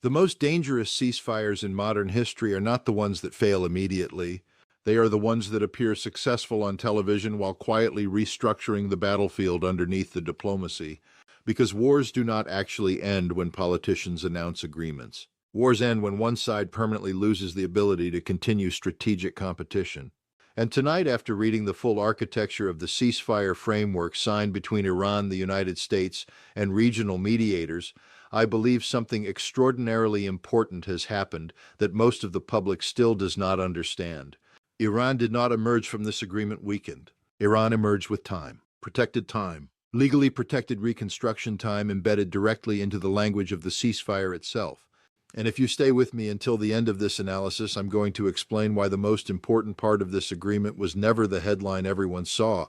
The most dangerous ceasefires in modern history are not the ones that fail immediately. They are the ones that appear successful on television while quietly restructuring the battlefield underneath the diplomacy. Because wars do not actually end when politicians announce agreements. Wars end when one side permanently loses the ability to continue strategic competition. And tonight, after reading the full architecture of the ceasefire framework signed between Iran, the United States, and regional mediators, I believe something extraordinarily important has happened that most of the public still does not understand. Iran did not emerge from this agreement weakened. Iran emerged with time, protected time, legally protected reconstruction time embedded directly into the language of the ceasefire itself. And if you stay with me until the end of this analysis, I'm going to explain why the most important part of this agreement was never the headline everyone saw.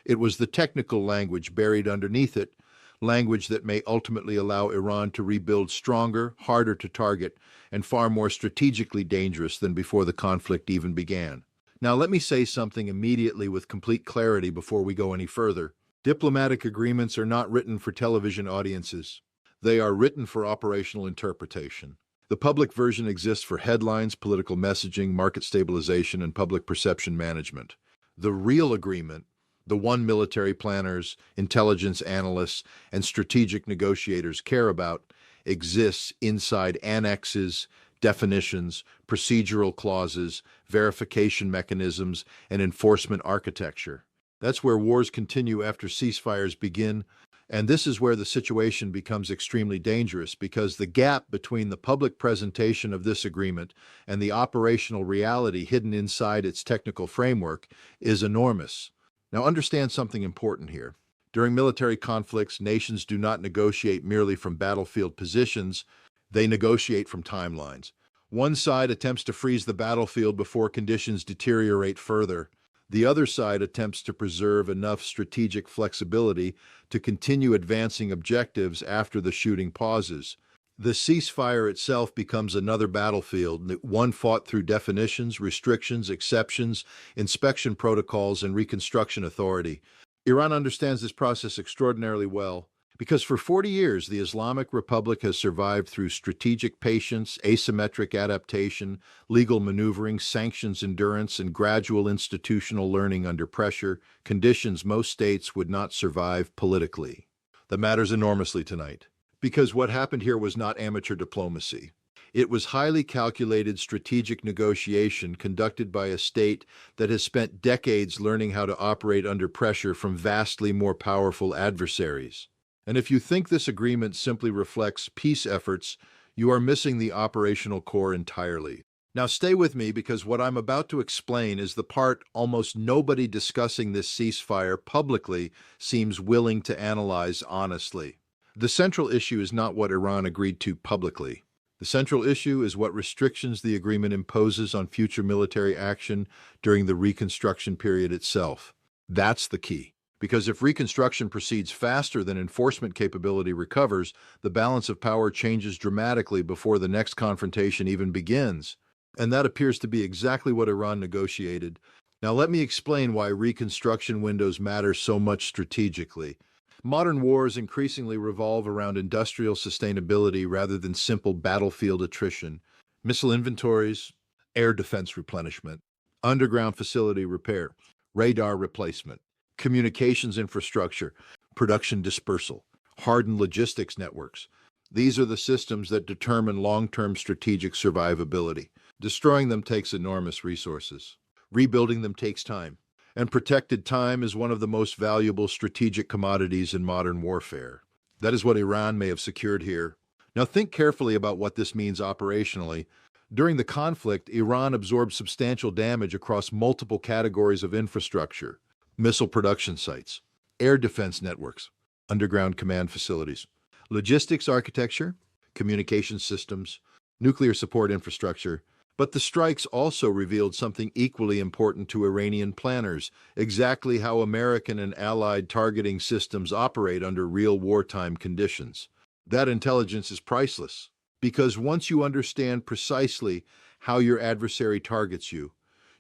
It was the technical language buried underneath it, language that may ultimately allow Iran to rebuild stronger, harder to target, and far more strategically dangerous than before the conflict even began. Now, let me say something immediately with complete clarity before we go any further. Diplomatic agreements are not written for television audiences. They are written for operational interpretation. The public version exists for headlines, political messaging, market stabilization, and public perception management. The real agreement, the one military planners, intelligence analysts, and strategic negotiators care about, exists inside annexes, definitions, procedural clauses, verification mechanisms, and enforcement architecture. That's where wars continue after ceasefires begin. And this is where the situation becomes extremely dangerous because the gap between the public presentation of this agreement and the operational reality hidden inside its technical framework is enormous. Now, understand something important here. During military conflicts, nations do not negotiate merely from battlefield positions, they negotiate from timelines. One side attempts to freeze the battlefield before conditions deteriorate further. The other side attempts to preserve enough strategic flexibility to continue advancing objectives after the shooting pauses. The ceasefire itself becomes another battlefield, one fought through definitions, restrictions, exceptions, inspection protocols, and reconstruction authority. Iran understands this process extraordinarily well. Because for 40 years, the Islamic Republic has survived through strategic patience, asymmetric adaptation, legal maneuvering, sanctions endurance, and gradual institutional learning under pressure, conditions most states would not survive politically. That matters enormously tonight, because what happened here was not amateur diplomacy. It was highly calculated strategic negotiation conducted by a state that has spent decades learning how to operate under pressure from vastly more powerful adversaries. And if you think this agreement simply reflects peace efforts, you are missing the operational core entirely. Now stay with me because what I'm about to explain is the part almost nobody discussing this ceasefire publicly seems willing to analyze honestly. The central issue is not what Iran agreed to publicly. The central issue is what restrictions the agreement imposes on future military action during the reconstruction period itself. That's the key. Because if reconstruction proceeds faster than enforcement capability recovers, the balance of power changes dramatically before the next confrontation even begins. And that appears to be exactly what Iran negotiated. Now let me explain why reconstruction windows matter so much strategically. Modern wars increasingly revolve around industrial sustainability rather than simple battlefield attrition. Missile inventories, air defense replenishment, underground facility repair, radar replacement, communications infrastructure, production dispersal, hardened logistics networks. These are the systems that determine long-term strategic survivability. Destroying them takes enormous resources. Rebuilding them takes time. And protected time is one of the most valuable strategic commodities in modern warfare. That is what Iran may have secured here. Now think carefully about what this means operationally. During the conflict, Iran absorbed substantial damage across multiple categories of infrastructure. Missile production sites, air defense networks, underground command facilities, logistics architecture, communication systems, nuclear support infrastructure. But the strikes also revealed something equally important to Iranian planners, exactly how American and Allied targeting systems operate under real wartime conditions. That intelligence is priceless, because once you understand precisely how your adversary targets you,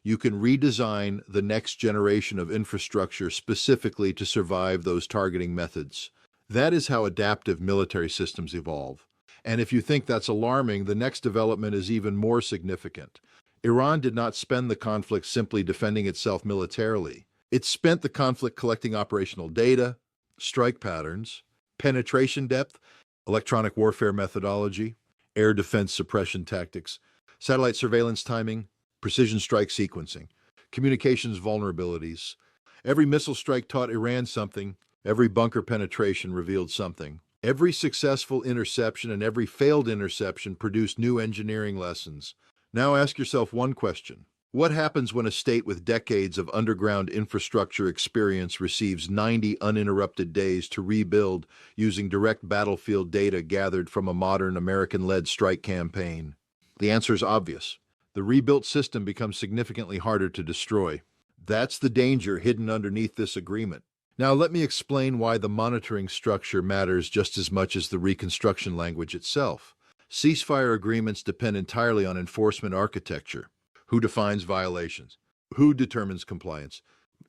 you can redesign the next generation of infrastructure specifically to survive those targeting methods. That is how adaptive military systems evolve. And if you think that's alarming, the next development is even more significant. Iran did not spend the conflict simply defending itself militarily. It spent the conflict collecting operational data, strike patterns, penetration depth, electronic warfare methodology, air defense suppression tactics, satellite surveillance timing, precision strike sequencing, communications vulnerabilities. Every missile strike taught Iran something. Every bunker penetration revealed something. Every successful interception and every failed interception produced new engineering lessons. Now ask yourself one question. What happens when a state with decades of underground infrastructure experience receives 90 uninterrupted days to rebuild using direct battlefield data gathered from a modern American-led strike campaign? The answer is obvious. The rebuilt system becomes significantly harder to destroy. That's the danger hidden underneath this agreement. Now, let me explain why the monitoring structure matters just as much as the reconstruction language itself. Ceasefire agreements depend entirely on enforcement architecture. Who defines violations? Who determines compliance?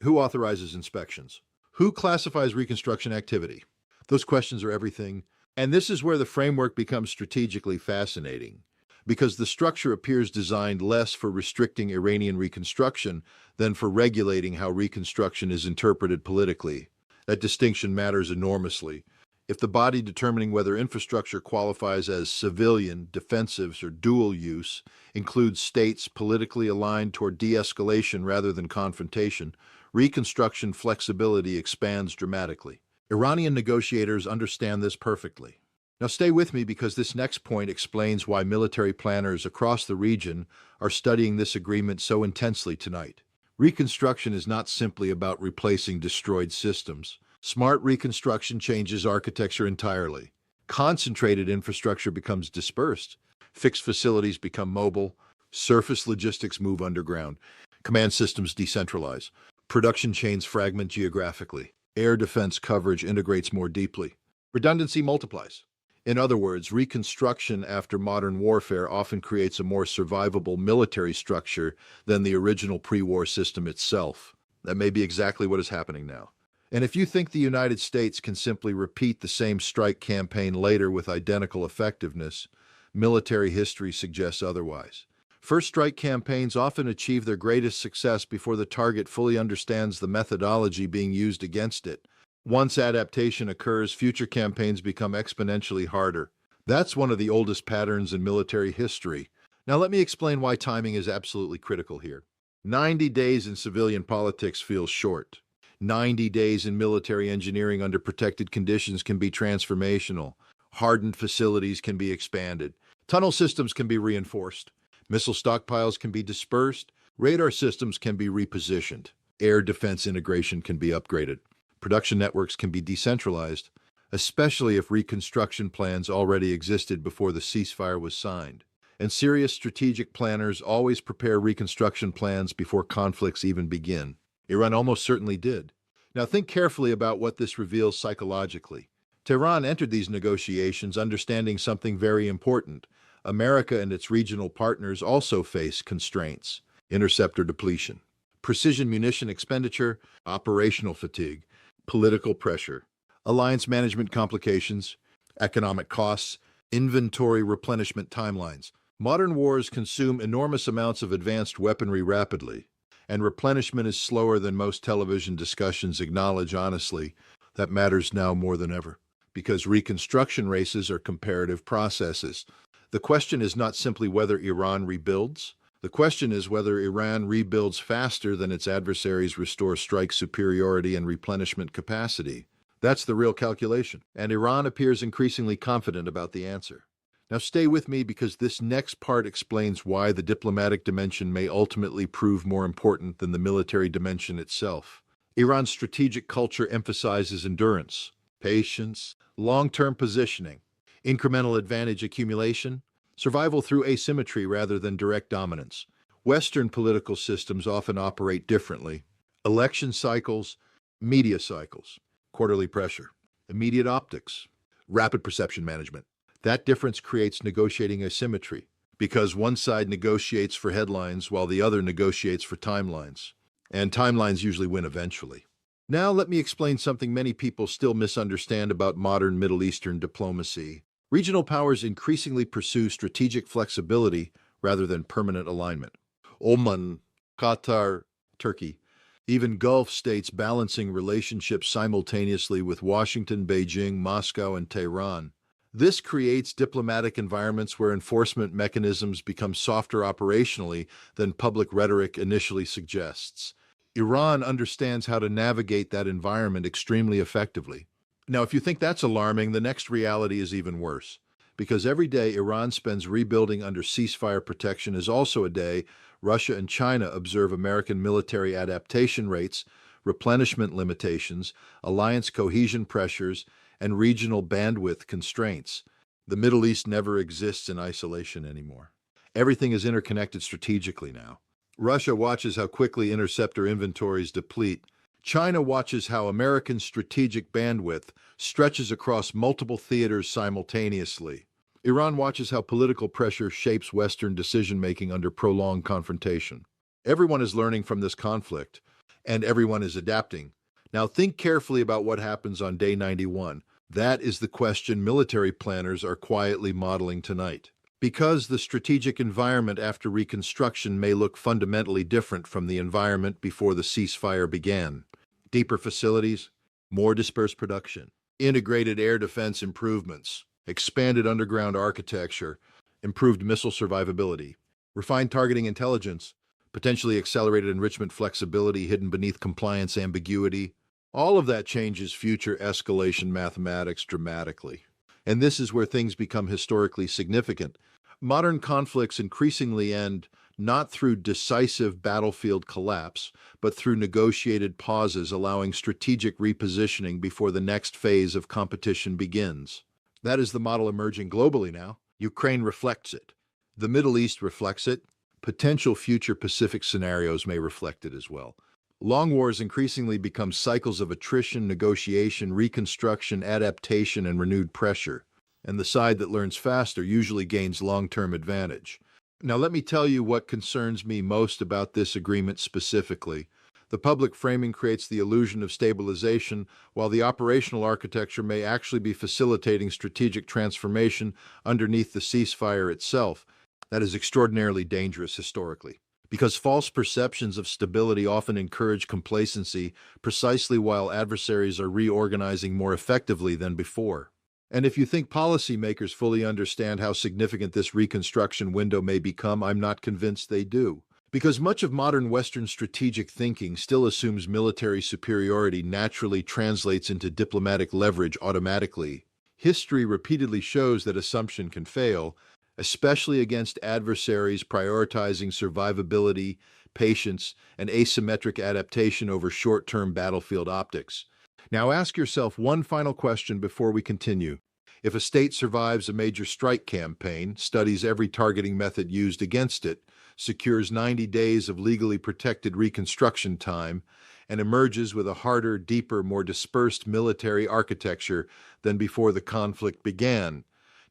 Who authorizes inspections? Who classifies reconstruction activity? Those questions are everything. And this is where the framework becomes strategically fascinating, because the structure appears designed less for restricting Iranian reconstruction than for regulating how reconstruction is interpreted politically. That distinction matters enormously. If the body determining whether infrastructure qualifies as civilian, defensive, or dual use includes states politically aligned toward de-escalation rather than confrontation, reconstruction flexibility expands dramatically. Iranian negotiators understand this perfectly. Now stay with me because this next point explains why military planners across the region are studying this agreement so intensely tonight. Reconstruction is not simply about replacing destroyed systems. Smart reconstruction changes architecture entirely. Concentrated infrastructure becomes dispersed. Fixed facilities become mobile. Surface logistics move underground. Command systems decentralize. Production chains fragment geographically. Air defense coverage integrates more deeply. Redundancy multiplies. In other words, reconstruction after modern warfare often creates a more survivable military structure than the original pre-war system itself. That may be exactly what is happening now. And if you think the United States can simply repeat the same strike campaign later with identical effectiveness, military history suggests otherwise. First strike campaigns often achieve their greatest success before the target fully understands the methodology being used against it. Once adaptation occurs, future campaigns become exponentially harder. That's one of the oldest patterns in military history. Now let me explain why timing is absolutely critical here. 90 days in civilian politics feels short. 90 days in military engineering under protected conditions can be transformational. Hardened facilities can be expanded. Tunnel systems can be reinforced. Missile stockpiles can be dispersed. Radar systems can be repositioned. Air defense integration can be upgraded. Production networks can be decentralized, especially if reconstruction plans already existed before the ceasefire was signed. And serious strategic planners always prepare reconstruction plans before conflicts even begin. Iran almost certainly did. Now think carefully about what this reveals psychologically. Tehran entered these negotiations understanding something very important. America and its regional partners also face constraints: interceptor depletion, precision munition expenditure, operational fatigue, political pressure, alliance management complications, economic costs, inventory replenishment timelines. Modern wars consume enormous amounts of advanced weaponry rapidly, and replenishment is slower than most television discussions acknowledge honestly. That matters now more than ever, because reconstruction races are comparative processes. The question is not simply whether Iran rebuilds. The question is whether Iran rebuilds faster than its adversaries restore strike superiority and replenishment capacity. That's the real calculation, and Iran appears increasingly confident about the answer. Now stay with me because this next part explains why the diplomatic dimension may ultimately prove more important than the military dimension itself. Iran's strategic culture emphasizes endurance, patience, long-term positioning, incremental advantage accumulation, survival through asymmetry rather than direct dominance. Western political systems often operate differently. Election cycles, media cycles, quarterly pressure, immediate optics, rapid perception management. That difference creates negotiating asymmetry, because one side negotiates for headlines while the other negotiates for timelines. And timelines usually win eventually. Now let me explain something many people still misunderstand about modern Middle Eastern diplomacy. Regional powers increasingly pursue strategic flexibility rather than permanent alignment. Oman, Qatar, Turkey, even Gulf states balancing relationships simultaneously with Washington, Beijing, Moscow, and Tehran. This creates diplomatic environments where enforcement mechanisms become softer operationally than public rhetoric initially suggests. Iran understands how to navigate that environment extremely effectively. Now, if you think that's alarming, the next reality is even worse. Because every day Iran spends rebuilding under ceasefire protection is also a day Russia and China observe American military adaptation rates, replenishment limitations, alliance cohesion pressures, and regional bandwidth constraints. The Middle East never exists in isolation anymore. Everything is interconnected strategically now. Russia watches how quickly interceptor inventories deplete. China watches how American strategic bandwidth stretches across multiple theaters simultaneously. Iran watches how political pressure shapes Western decision-making under prolonged confrontation. Everyone is learning from this conflict, and everyone is adapting. Now think carefully about what happens on day 91. That is the question military planners are quietly modeling tonight. Because the strategic environment after reconstruction may look fundamentally different from the environment before the ceasefire began. Deeper facilities, more dispersed production, integrated air defense improvements, expanded underground architecture, improved missile survivability, refined targeting intelligence, potentially accelerated enrichment flexibility hidden beneath compliance ambiguity. All of that changes future escalation mathematics dramatically. And this is where things become historically significant. Modern conflicts increasingly end not through decisive battlefield collapse, but through negotiated pauses allowing strategic repositioning before the next phase of competition begins. That is the model emerging globally now. Ukraine reflects it. The Middle East reflects it. Potential future Pacific scenarios may reflect it as well. Long wars increasingly become cycles of attrition, negotiation, reconstruction, adaptation, and renewed pressure. And the side that learns faster usually gains long-term advantage. Now let me tell you what concerns me most about this agreement specifically. The public framing creates the illusion of stabilization, while the operational architecture may actually be facilitating strategic transformation underneath the ceasefire itself. That is extraordinarily dangerous historically, because false perceptions of stability often encourage complacency precisely while adversaries are reorganizing more effectively than before. And if you think policymakers fully understand how significant this reconstruction window may become, I'm not convinced they do. Because much of modern Western strategic thinking still assumes military superiority naturally translates into diplomatic leverage automatically. History repeatedly shows that assumption can fail, especially against adversaries prioritizing survivability, patience, and asymmetric adaptation over short-term battlefield optics. Now ask yourself one final question before we continue. If a state survives a major strike campaign, studies every targeting method used against it, secures 90 days of legally protected reconstruction time, and emerges with a harder, deeper, more dispersed military architecture than before the conflict began,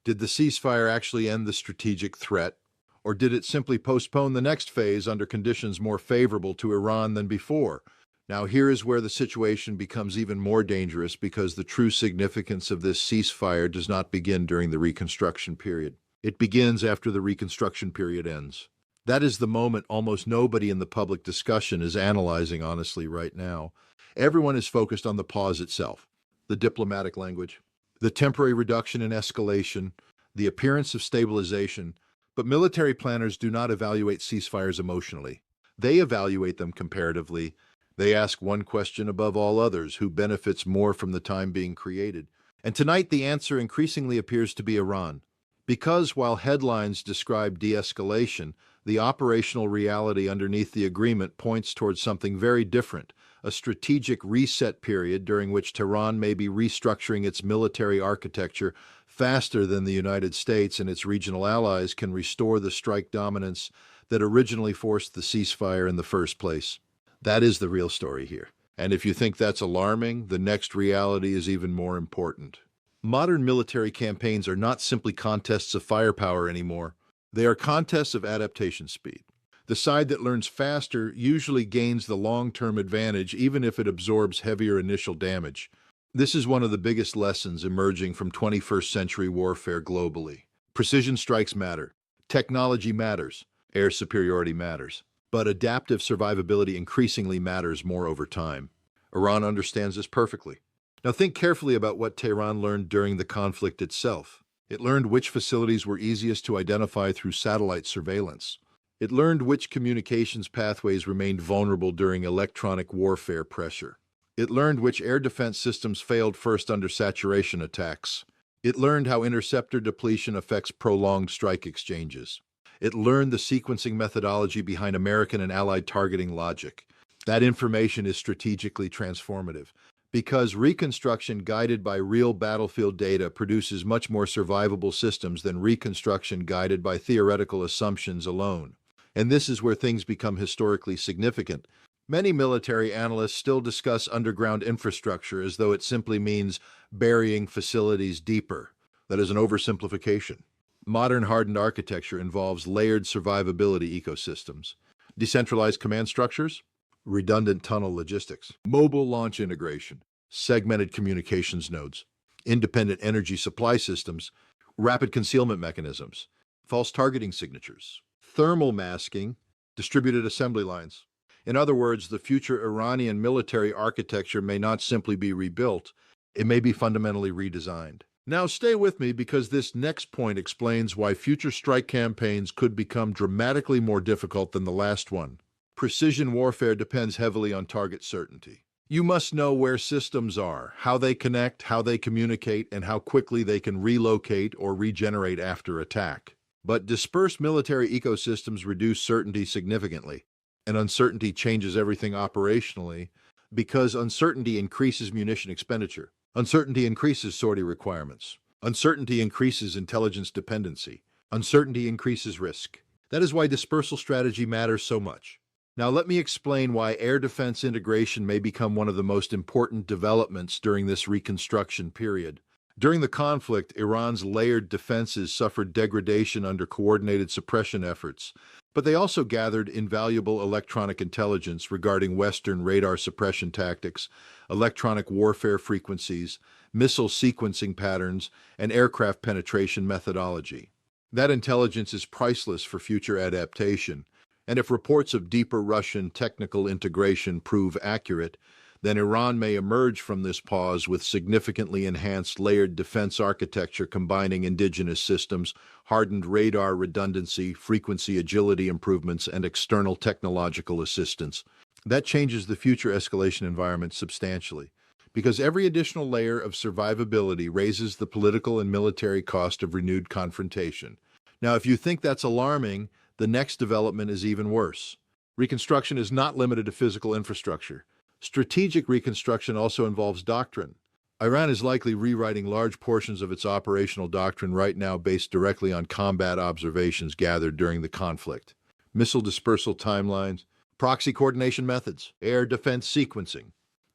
did the ceasefire actually end the strategic threat, or did it simply postpone the next phase under conditions more favorable to Iran than before? Now, here is where the situation becomes even more dangerous because the true significance of this ceasefire does not begin during the reconstruction period. It begins after the reconstruction period ends. That is the moment almost nobody in the public discussion is analyzing honestly right now. Everyone is focused on the pause itself, the diplomatic language, the temporary reduction in escalation, the appearance of stabilization, but military planners do not evaluate ceasefires emotionally. They evaluate them comparatively. They ask one question above all others: who benefits more from the time being created? And tonight the answer increasingly appears to be Iran. Because while headlines describe de-escalation, the operational reality underneath the agreement points towards something very different, a strategic reset period during which Tehran may be restructuring its military architecture faster than the United States and its regional allies can restore the strike dominance that originally forced the ceasefire in the first place. That is the real story here. And if you think that's alarming, the next reality is even more important. Modern military campaigns are not simply contests of firepower anymore. They are contests of adaptation speed. The side that learns faster usually gains the long-term advantage even if it absorbs heavier initial damage. This is one of the biggest lessons emerging from 21st century warfare globally. Precision strikes matter. Technology matters. Air superiority matters. But adaptive survivability increasingly matters more over time. Iran understands this perfectly. Now think carefully about what Tehran learned during the conflict itself. It learned which facilities were easiest to identify through satellite surveillance. It learned which communications pathways remained vulnerable during electronic warfare pressure. It learned which air defense systems failed first under saturation attacks. It learned how interceptor depletion affects prolonged strike exchanges. It learned the sequencing methodology behind American and Allied targeting logic. That information is strategically transformative, because reconstruction guided by real battlefield data produces much more survivable systems than reconstruction guided by theoretical assumptions alone. And this is where things become historically significant. Many military analysts still discuss underground infrastructure as though it simply means burying facilities deeper. That is an oversimplification. Modern hardened architecture involves layered survivability ecosystems, decentralized command structures, redundant tunnel logistics, mobile launch integration, segmented communications nodes, independent energy supply systems, rapid concealment mechanisms, false targeting signatures, thermal masking, distributed assembly lines. In other words, the future Iranian military architecture may not simply be rebuilt, it may be fundamentally redesigned. Now stay with me, because this next point explains why future strike campaigns could become dramatically more difficult than the last one. Precision warfare depends heavily on target certainty. You must know where systems are, how they connect, how they communicate, and how quickly they can relocate or regenerate after attack. But dispersed military ecosystems reduce certainty significantly, and uncertainty changes everything operationally, because uncertainty increases munition expenditure. Uncertainty increases sortie requirements. Uncertainty increases intelligence dependency. Uncertainty increases risk. That is why dispersal strategy matters so much. Now let me explain why air defense integration may become one of the most important developments during this reconstruction period. During the conflict, Iran's layered defenses suffered degradation under coordinated suppression efforts, but they also gathered invaluable electronic intelligence regarding Western radar suppression tactics, electronic warfare frequencies, missile sequencing patterns, and aircraft penetration methodology. That intelligence is priceless for future adaptation, and if reports of deeper Russian technical integration prove accurate, then Iran may emerge from this pause with significantly enhanced layered defense architecture combining indigenous systems, hardened radar redundancy, frequency agility improvements, and external technological assistance. That changes the future escalation environment substantially, because every additional layer of survivability raises the political and military cost of renewed confrontation. Now, if you think that's alarming, the next development is even worse. Reconstruction is not limited to physical infrastructure. Strategic reconstruction also involves doctrine. Iran is likely rewriting large portions of its operational doctrine right now based directly on combat observations gathered during the conflict. Missile dispersal timelines, proxy coordination methods, air defense sequencing,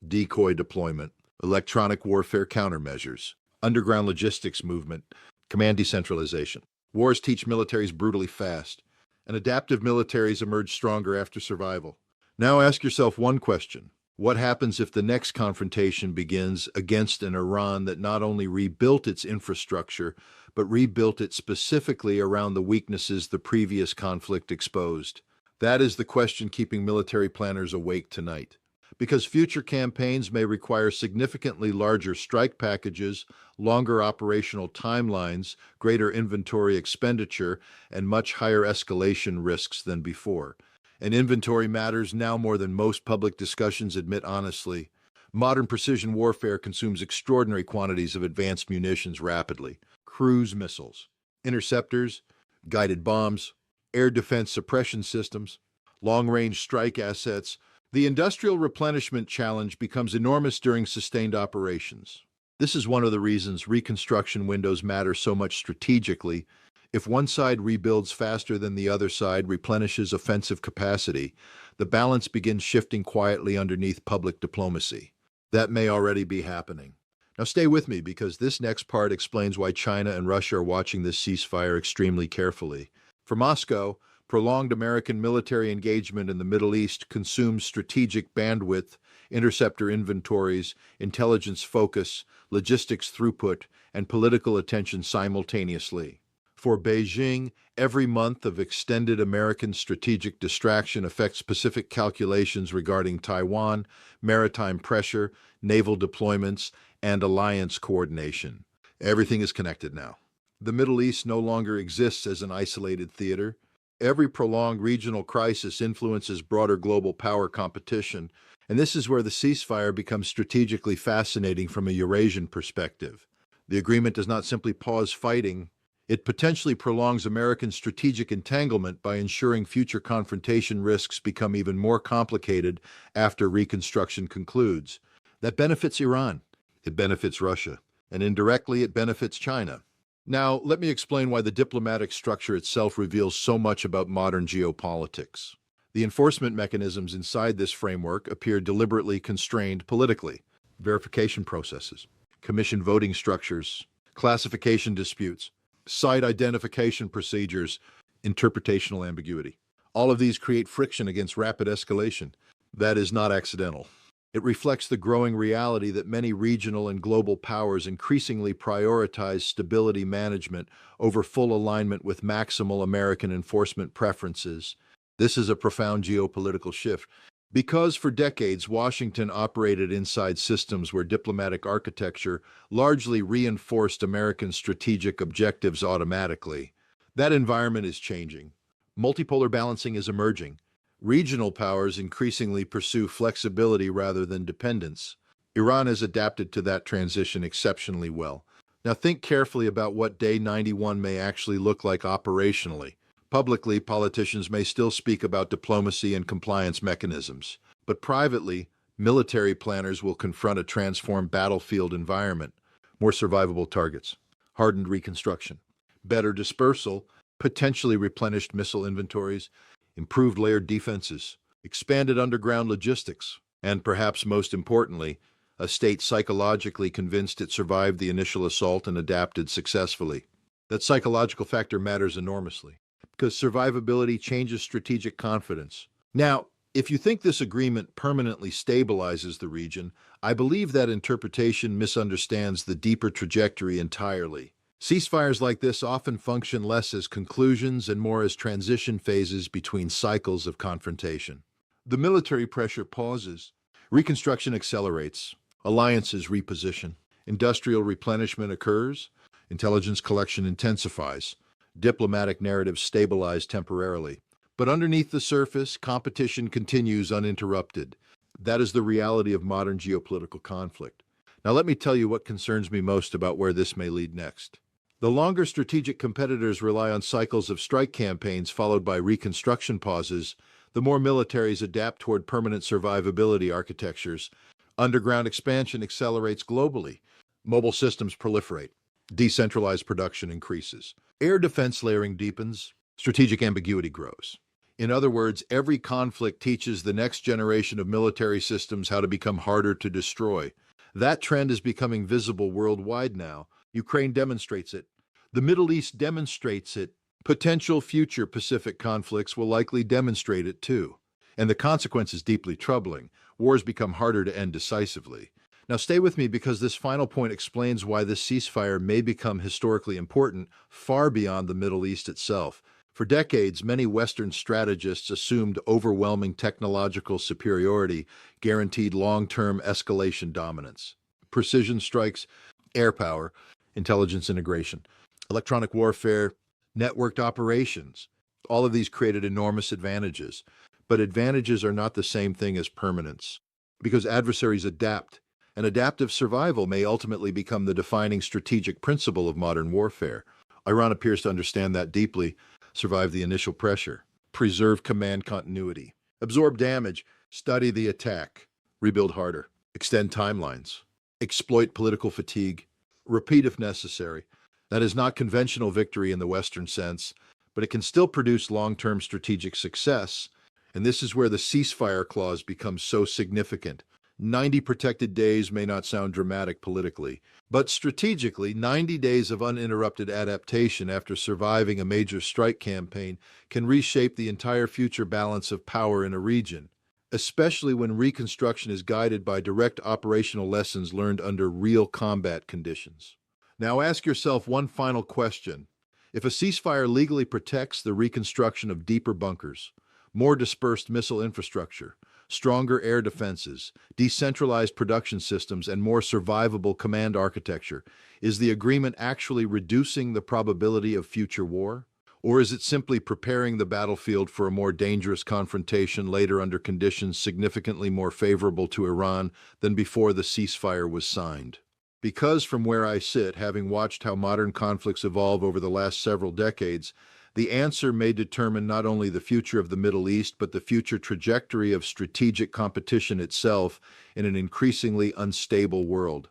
decoy deployment, electronic warfare countermeasures, underground logistics movement, command decentralization. Wars teach militaries brutally fast, and adaptive militaries emerge stronger after survival. Now ask yourself one question. What happens if the next confrontation begins against an Iran that not only rebuilt its infrastructure, but rebuilt it specifically around the weaknesses the previous conflict exposed? That is the question keeping military planners awake tonight. Because future campaigns may require significantly larger strike packages, longer operational timelines, greater inventory expenditure, and much higher escalation risks than before. And inventory matters now more than most public discussions admit honestly. Modern precision warfare consumes extraordinary quantities of advanced munitions rapidly. Cruise missiles, interceptors, guided bombs, air defense suppression systems, long-range strike assets. The industrial replenishment challenge becomes enormous during sustained operations. This is one of the reasons reconstruction windows matter so much strategically. If one side rebuilds faster than the other side replenishes offensive capacity, the balance begins shifting quietly underneath public diplomacy. That may already be happening. Now stay with me, because this next part explains why China and Russia are watching this ceasefire extremely carefully. For Moscow, Prolonged American military engagement in the Middle East consumes strategic bandwidth, interceptor inventories, intelligence focus, logistics throughput, and political attention simultaneously. For Beijing, every month of extended American strategic distraction affects specific calculations regarding Taiwan, maritime pressure, naval deployments, and alliance coordination. Everything is connected now. The Middle East no longer exists as an isolated theater. Every prolonged regional crisis influences broader global power competition, and this is where the ceasefire becomes strategically fascinating from a Eurasian perspective. The agreement does not simply pause fighting, it potentially prolongs American strategic entanglement by ensuring future confrontation risks become even more complicated after reconstruction concludes. That benefits Iran, it benefits Russia, and indirectly it benefits China. Now, let me explain why the diplomatic structure itself reveals so much about modern geopolitics. The enforcement mechanisms inside this framework appear deliberately constrained politically. Verification processes, commission voting structures, classification disputes, site identification procedures, interpretational ambiguity. All of these create friction against rapid escalation. That is not accidental. It reflects the growing reality that many regional and global powers increasingly prioritize stability management over full alignment with maximal American enforcement preferences. This is a profound geopolitical shift. Because for decades Washington operated inside systems where diplomatic architecture largely reinforced American strategic objectives automatically, that environment is changing. Multipolar balancing is emerging. Regional powers increasingly pursue flexibility rather than dependence. Iran has adapted to that transition exceptionally well. Now think carefully about what Day 91 may actually look like operationally. Publicly, politicians may still speak about diplomacy and compliance mechanisms, but privately, military planners will confront a transformed battlefield environment, more survivable targets, hardened reconstruction, better dispersal, potentially replenished missile inventories, improved layered defenses, expanded underground logistics, and perhaps most importantly, a state psychologically convinced it survived the initial assault and adapted successfully. That psychological factor matters enormously, because survivability changes strategic confidence. Now, if you think this agreement permanently stabilizes the region, I believe that interpretation misunderstands the deeper trajectory entirely. Ceasefires like this often function less as conclusions and more as transition phases between cycles of confrontation. The military pressure pauses, reconstruction accelerates, alliances reposition, industrial replenishment occurs, intelligence collection intensifies, diplomatic narratives stabilize temporarily. But underneath the surface, competition continues uninterrupted. That is the reality of modern geopolitical conflict. Now let me tell you what concerns me most about where this may lead next. The longer strategic competitors rely on cycles of strike campaigns followed by reconstruction pauses, the more militaries adapt toward permanent survivability architectures. Underground expansion accelerates globally. Mobile systems proliferate. Decentralized production increases. Air defense layering deepens. Strategic ambiguity grows. In other words, every conflict teaches the next generation of military systems how to become harder to destroy. That trend is becoming visible worldwide now. Ukraine demonstrates it. The Middle East demonstrates it. Potential future Pacific conflicts will likely demonstrate it too. And the consequence is deeply troubling. Wars become harder to end decisively. Now stay with me because this final point explains why this ceasefire may become historically important far beyond the Middle East itself. For decades, many Western strategists assumed overwhelming technological superiority guaranteed long-term escalation dominance. Precision strikes, air power, intelligence integration, electronic warfare, networked operations. All of these created enormous advantages. But advantages are not the same thing as permanence, because adversaries adapt, and adaptive survival may ultimately become the defining strategic principle of modern warfare. Iran appears to understand that deeply, survive the initial pressure, preserve command continuity, absorb damage, study the attack, rebuild harder, extend timelines, exploit political fatigue, repeat if necessary. That is not conventional victory in the Western sense, but it can still produce long-term strategic success, and this is where the ceasefire clause becomes so significant. 90 protected days may not sound dramatic politically, but strategically, 90 days of uninterrupted adaptation after surviving a major strike campaign can reshape the entire future balance of power in a region, especially when reconstruction is guided by direct operational lessons learned under real combat conditions. Now ask yourself one final question. If a ceasefire legally protects the reconstruction of deeper bunkers, more dispersed missile infrastructure, stronger air defenses, decentralized production systems, and more survivable command architecture, is the agreement actually reducing the probability of future war? Or is it simply preparing the battlefield for a more dangerous confrontation later under conditions significantly more favorable to Iran than before the ceasefire was signed? Because from where I sit, having watched how modern conflicts evolve over the last several decades, the answer may determine not only the future of the Middle East, but the future trajectory of strategic competition itself in an increasingly unstable world.